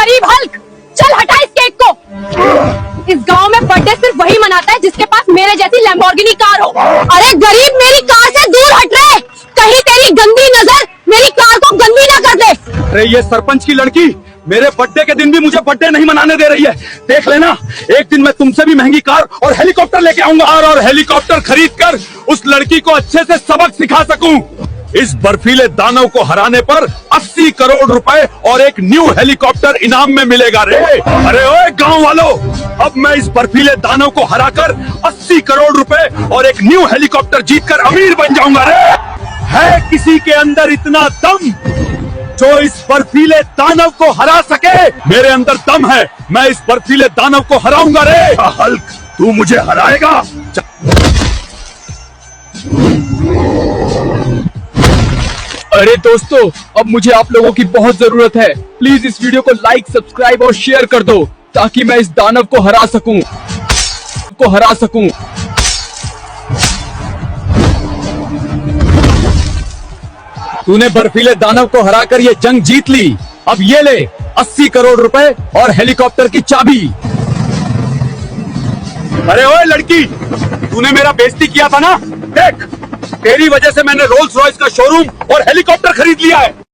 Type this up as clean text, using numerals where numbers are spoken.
गरीब हल्क, चल हटा इस केक को। इस गांव में बर्थडे सिर्फ वही मनाता है जिसके पास मेरे जैसी लैम्बोर्गिनी कार हो। अरे गरीब, मेरी कार से दूर हट रहे, कहीं तेरी गंदी नजर मेरी कार को गंदी ना कर दे। अरे ये सरपंच की लड़की मेरे बर्थडे के दिन भी मुझे बर्थडे नहीं मनाने दे रही है। देख लेना, एक दिन मैं तुमसे भी महंगी कार और हेलीकॉप्टर लेके आऊंगा और हेलीकॉप्टर खरीद कर उस लड़की को अच्छे से सबक सिखा सकूं। इस बर्फीले दानव को हराने पर 80 करोड़ रुपए और एक न्यू हेलीकॉप्टर इनाम में मिलेगा रे। अरे ओए गांव वालों, अब मैं इस बर्फीले दानव को हराकर 80 करोड़ रुपए और एक न्यू हेलीकॉप्टर जीतकर अमीर बन जाऊंगा रे। है किसी के अंदर इतना दम जो इस बर्फीले दानव को हरा सके? मेरे अंदर दम है, मैं इस बर्फीले दानव को हराऊंगा रे। हल्क, तू मुझे हराएगा? अरे दोस्तों, अब मुझे आप लोगों की बहुत जरूरत है। प्लीज इस वीडियो को लाइक, सब्सक्राइब और शेयर कर दो ताकि मैं इस दानव को हरा सकूं। तूने बर्फीले दानव को हराकर ये जंग जीत ली। अब ये ले 80 करोड़ रुपए और हेलीकॉप्टर की चाबी। अरे ओए लड़की, तूने मेरा बेइज्जती किया था ना? देख, तेरी वजह से मैंने रोल्स रॉयस का शोरूम और हेलीकॉप्टर खरीद लिया है।